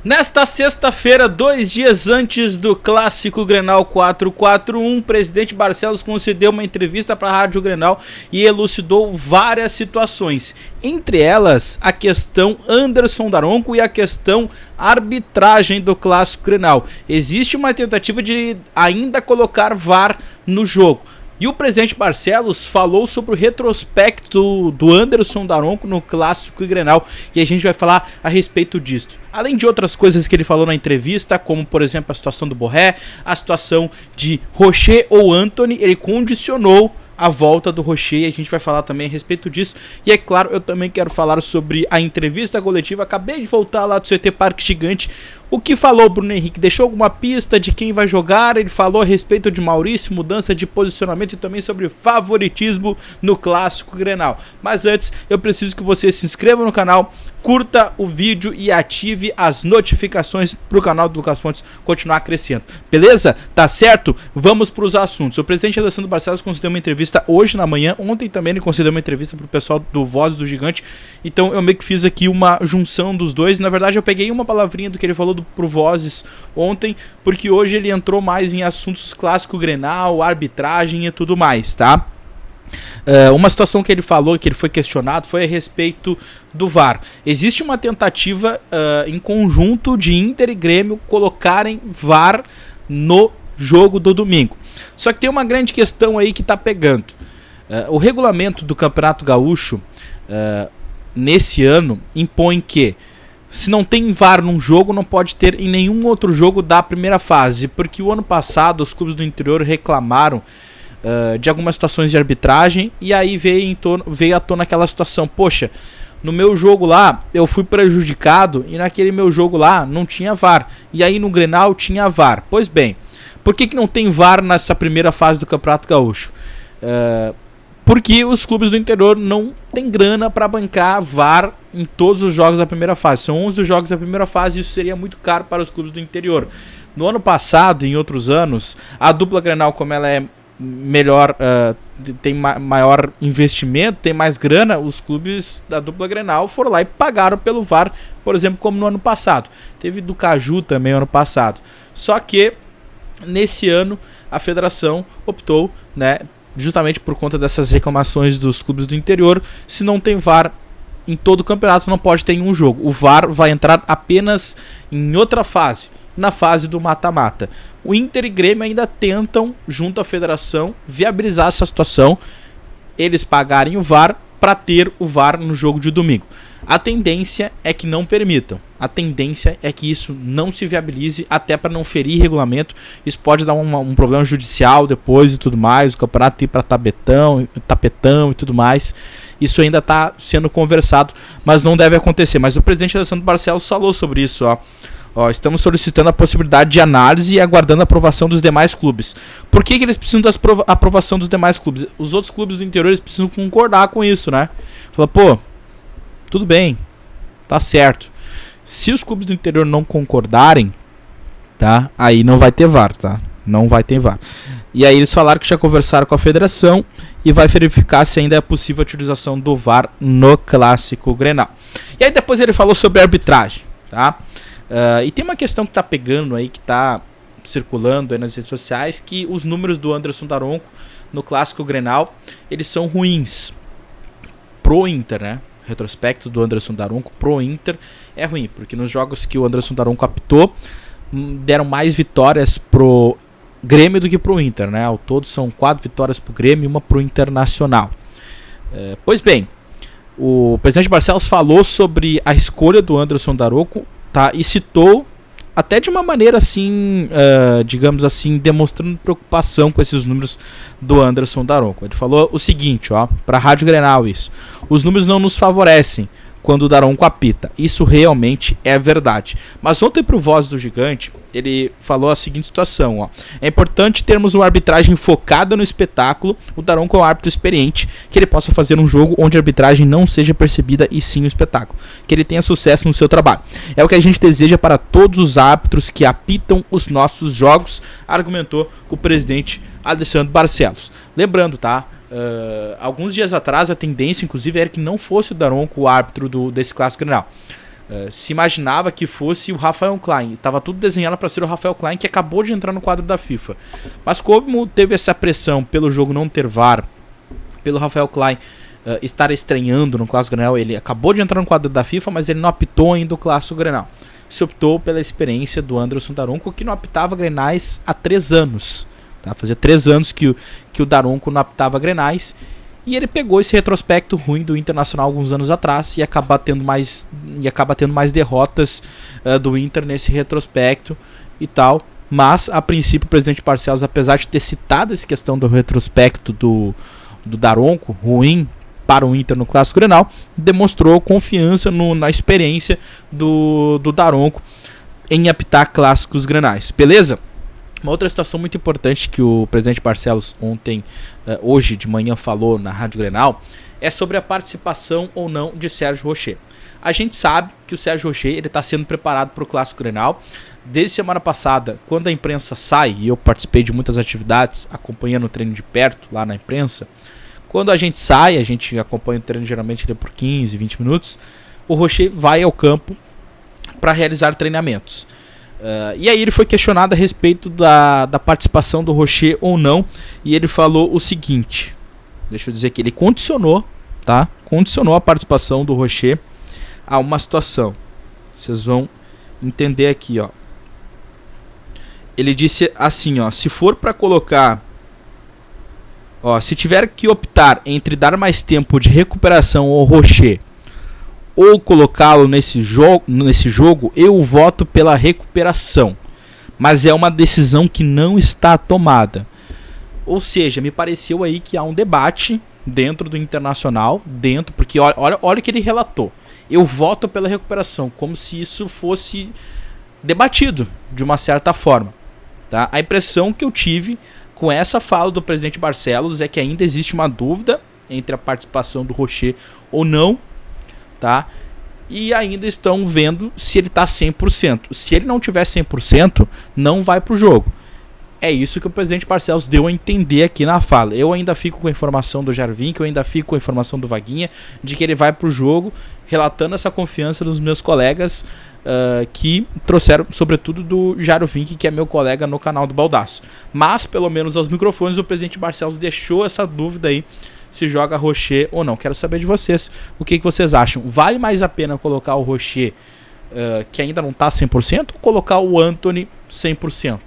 Nesta sexta-feira, 2 dias antes do clássico Grenal 441, o presidente Barcelos concedeu uma entrevista para a Rádio Grenal e elucidou várias situações, entre elas a questão Anderson Daronco e a questão arbitragem do clássico Grenal. Existe uma tentativa de ainda colocar VAR no jogo. E o presidente Barcelos falou sobre o retrospecto do Anderson Daronco no clássico Grenal, e a gente vai falar a respeito disso. Além de outras coisas que ele falou na entrevista, como por exemplo a situação do Borré, a situação de Rocher ou Antony, ele condicionou a volta do Rocher, e a gente vai falar também a respeito disso. E é claro, eu também quero falar sobre a entrevista coletiva. Acabei de voltar lá do CT Parque Gigante. O que falou Bruno Henrique? Deixou alguma pista de quem vai jogar? Ele falou a respeito de Maurício, mudança de posicionamento e também sobre favoritismo no clássico Grenal. Mas antes, eu preciso que você se inscreva no canal, curta o vídeo e ative as notificações para o canal do Lucas Fontes continuar crescendo. Beleza? Tá certo? Vamos para os assuntos. O presidente Alessandro Barcelos concedeu uma entrevista hoje na manhã. Ontem também ele concedeu uma entrevista para o pessoal do Vozes do Gigante. Então eu meio que fiz aqui uma junção dos dois. Na verdade eu peguei uma palavrinha do que ele falou pro Vozes ontem, porque hoje ele entrou mais em assuntos clássico Grenal, arbitragem e tudo mais, tá? Uma situação que ele falou, que ele foi questionado, foi a respeito do VAR. Existe uma tentativa em conjunto de Inter e Grêmio colocarem VAR no jogo do domingo. Só que tem uma grande questão aí que tá pegando. O regulamento do Campeonato Gaúcho nesse ano impõe que se não tem VAR num jogo, não pode ter em nenhum outro jogo da primeira fase, porque o ano passado os clubes do interior reclamaram de algumas situações de arbitragem, e aí veio à tona aquela situação: poxa, no meu jogo lá eu fui prejudicado e naquele meu jogo lá não tinha VAR, e aí no Grenal tinha VAR. Pois bem, por que não tem VAR nessa primeira fase do Campeonato Gaúcho? Porque os clubes do interior não têm grana para bancar VAR em todos os jogos da primeira fase. São 11 os jogos da primeira fase e isso seria muito caro para os clubes do interior. No ano passado e em outros anos, a dupla Grenal, como ela é melhor, tem maior investimento, tem mais grana, os clubes da dupla Grenal foram lá e pagaram pelo VAR, por exemplo, como no ano passado. Teve do Caju também ano passado. Só que nesse ano a federação optou, né, justamente por conta dessas reclamações dos clubes do interior, se não tem VAR em todo o campeonato, não pode ter em um jogo. O VAR vai entrar apenas em outra fase, na fase do mata-mata. O Inter e Grêmio ainda tentam, junto à federação, viabilizar essa situação, eles pagarem o VAR para ter o VAR no jogo de domingo. A tendência é que não permitam. A tendência é que isso não se viabilize, até para não ferir regulamento. Isso pode dar um problema judicial depois e tudo mais. O campeonato ir para tapetão e tudo mais. Isso ainda está sendo conversado, mas não deve acontecer. Mas o presidente Alessandro Barcelos falou sobre isso, ó. Estamos solicitando a possibilidade de análise e aguardando a aprovação dos demais clubes. Por que eles precisam da aprovação dos demais clubes? Os outros clubes do interior eles precisam concordar com isso, né? Fala, pô, tudo bem, tá certo. Se os clubes do interior não concordarem, tá? Aí não vai ter VAR, tá? Não vai ter VAR. E aí eles falaram que já conversaram com a federação e vai verificar se ainda é possível a utilização do VAR no clássico Grenal. E aí depois ele falou sobre a arbitragem, tá? E tem uma questão que tá pegando aí, que tá circulando aí nas redes sociais, que os números do Anderson Daronco no clássico Grenal, eles são ruins pro Inter, né? O retrospecto do Anderson Daronco pro Inter é ruim, porque nos jogos que o Anderson Daronco apitou, deram mais vitórias pro Grêmio do que pro Inter, né? Ao todo são 4 vitórias pro Grêmio e uma pro Internacional. Pois bem, o presidente Barcelos falou sobre a escolha do Anderson Daronco, tá? E citou até de uma maneira assim, digamos assim, demonstrando preocupação com esses números do Anderson Daronco. Ele falou o seguinte, ó, para a Rádio Grenal isso: os números não nos favorecem quando o Daronco apita. Isso realmente é verdade. Mas ontem pro Voz do Gigante, ele falou a seguinte situação, ó: é importante termos uma arbitragem focada no espetáculo. O Daronco é um árbitro experiente, que ele possa fazer um jogo onde a arbitragem não seja percebida e sim o espetáculo. Que ele tenha sucesso no seu trabalho. É o que a gente deseja para todos os árbitros que apitam os nossos jogos, argumentou o presidente Alessandro Barcelos. Lembrando, tá? Alguns dias atrás a tendência, inclusive, era que não fosse o Daronco o árbitro desse clássico Grenal. Se imaginava que fosse o Rafael Klein. Estava tudo desenhado para ser o Rafael Klein, que acabou de entrar no quadro da FIFA. Mas como teve essa pressão pelo jogo não ter VAR, pelo Rafael Klein estar estreando no Clássico Grenal, ele acabou de entrar no quadro da FIFA, mas ele não apitou ainda o Clássico Grenal. Se optou pela experiência do Anderson Daronco, que não apitava Grenais há 3 anos. Tá? Fazia 3 anos que o Daronco não apitava Grenais. E ele pegou esse retrospecto ruim do Internacional alguns anos atrás e acaba tendo mais derrotas do Inter nesse retrospecto e tal. Mas, a princípio, o presidente Barcelos, apesar de ter citado essa questão do retrospecto do Daronco ruim para o Inter no Clássico Grenal, demonstrou confiança na experiência do Daronco em apitar clássicos grenais. Beleza? Uma outra situação muito importante que o presidente Barcelos hoje de manhã falou na Rádio Grenal é sobre a participação ou não de Sérgio Rocher. A gente sabe que o Sérgio Rocher está sendo preparado para o Clássico Grenal. Desde semana passada, quando a imprensa sai, e eu participei de muitas atividades acompanhando o treino de perto lá na imprensa, quando a gente sai, a gente acompanha o treino geralmente por 15, 20 minutos, o Rocher vai ao campo para realizar treinamentos. E aí ele foi questionado a respeito da participação do Rocher ou não, e ele falou o seguinte, deixa eu dizer que ele condicionou a participação do Rocher a uma situação. Vocês vão entender aqui, ó. Ele disse assim, ó, se for para colocar, ó, se tiver que optar entre dar mais tempo de recuperação ao Rocher ou colocá-lo nesse jogo, eu voto pela recuperação. Mas é uma decisão que não está tomada. Ou seja, me pareceu aí que há um debate dentro do Internacional, porque olha o que ele relatou. Eu voto pela recuperação, como se isso fosse debatido de uma certa forma. Tá? A impressão que eu tive com essa fala do presidente Barcelos é que ainda existe uma dúvida entre a participação do Rocher ou não, tá? E ainda estão vendo se ele está 100%. Se ele não tiver 100%, não vai para o jogo. É isso que o presidente Barcelos deu a entender aqui na fala. Eu ainda fico com a informação do Jarvin, eu ainda fico com a informação do Vaguinha, de que ele vai para o jogo, relatando essa confiança dos meus colegas que trouxeram, sobretudo do Jarvin, que é meu colega no canal do Baldaço. Mas, pelo menos aos microfones, o presidente Barcelos deixou essa dúvida aí, se joga Rocher ou não. Quero saber de vocês, o que vocês acham. Vale mais a pena colocar o Rocher, que ainda não está 100%, ou colocar o Antony 100%?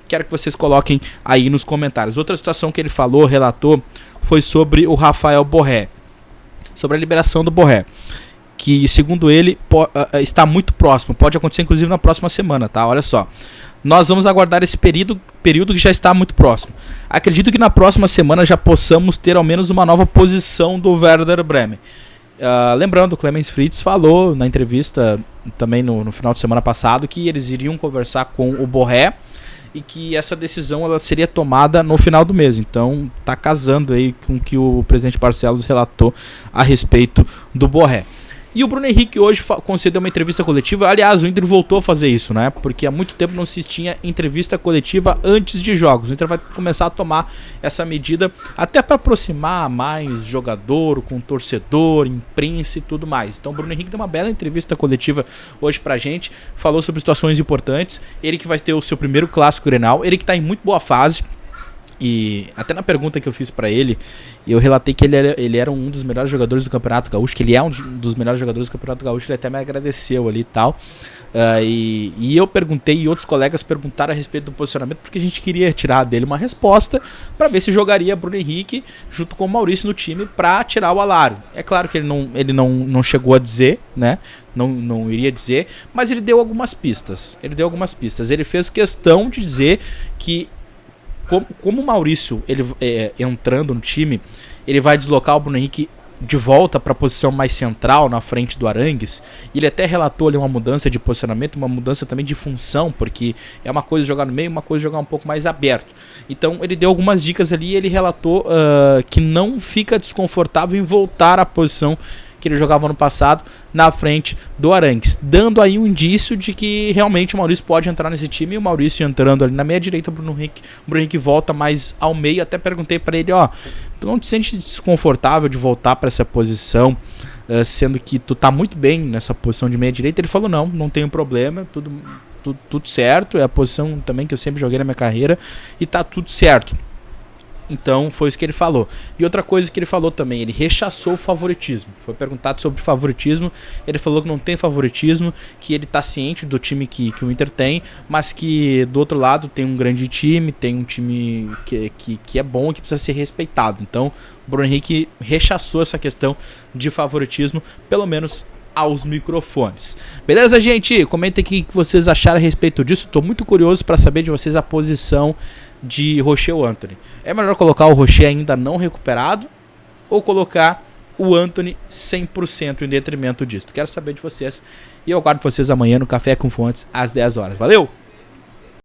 Quero que vocês coloquem aí nos comentários. Outra situação que ele relatou, foi sobre o Rafael Borré. Sobre a liberação do Borré. Que, segundo ele, está muito próximo. Pode acontecer, inclusive, na próxima semana, tá? Olha só. Nós vamos aguardar esse período que já está muito próximo. Acredito que na próxima semana já possamos ter ao menos uma nova posição do Werder Bremen. Lembrando, o Clemens Fritz falou na entrevista também no final de semana passado que eles iriam conversar com o Borré e que essa decisão ela seria tomada no final do mês. Então está casando aí com o que o presidente Barcelos relatou a respeito do Borré. E o Bruno Henrique hoje concedeu uma entrevista coletiva. Aliás, o Inter voltou a fazer isso, né? Porque há muito tempo não se tinha entrevista coletiva antes de jogos. O Inter vai começar a tomar essa medida até para aproximar mais jogador com torcedor, imprensa e tudo mais. Então o Bruno Henrique deu uma bela entrevista coletiva hoje pra gente. Falou sobre situações importantes. Ele que vai ter o seu primeiro Clássico Grenal. Ele que tá em muito boa fase. E até na pergunta que eu fiz pra ele, eu relatei que ele era um dos melhores jogadores do Campeonato Gaúcho, que ele é um dos melhores jogadores do Campeonato Gaúcho. Ele até me agradeceu ali e tal. E eu perguntei, e outros colegas perguntaram a respeito do posicionamento, porque a gente queria tirar dele uma resposta para ver se jogaria Bruno Henrique junto com o Maurício no time para tirar o Alário. É claro que ele não chegou a dizer, né? Não iria dizer, mas ele deu algumas pistas. Ele fez questão de dizer que como o Maurício entrando no time, ele vai deslocar o Bruno Henrique de volta para a posição mais central na frente do Arangues. Ele até relatou ali uma mudança de posicionamento, uma mudança também de função, porque é uma coisa jogar no meio, uma coisa jogar um pouco mais aberto. Então ele deu algumas dicas ali e ele relatou que não fica desconfortável em voltar à posição que ele jogava no passado na frente do Arangues, dando aí um indício de que realmente o Maurício pode entrar nesse time. E o Maurício entrando ali na meia direita, o Bruno Henrique volta mais ao meio. Até perguntei para ele, tu não te sente desconfortável de voltar para essa posição sendo que tu tá muito bem nessa posição de meia direita. Ele falou, não tem problema, tudo certo, é a posição também que eu sempre joguei na minha carreira e tá tudo certo. Então foi isso que ele falou. E outra coisa que ele falou também, ele rechaçou o favoritismo. Foi perguntado sobre favoritismo, ele falou que não tem favoritismo, que ele tá ciente do time que o Inter tem, mas que do outro lado tem um grande time, tem um time que é bom e que precisa ser respeitado. Então o Bruno Henrique rechaçou essa questão de favoritismo, pelo menos aos microfones. Beleza, gente? Comenta aqui o que vocês acharam a respeito disso. Tô muito curioso para saber de vocês a posição de Rocher ou Antony. É melhor colocar o Rocher ainda não recuperado ou colocar o Antony 100% em detrimento disso? Quero saber de vocês e eu aguardo vocês amanhã no Café com Fontes às 10 horas. Valeu!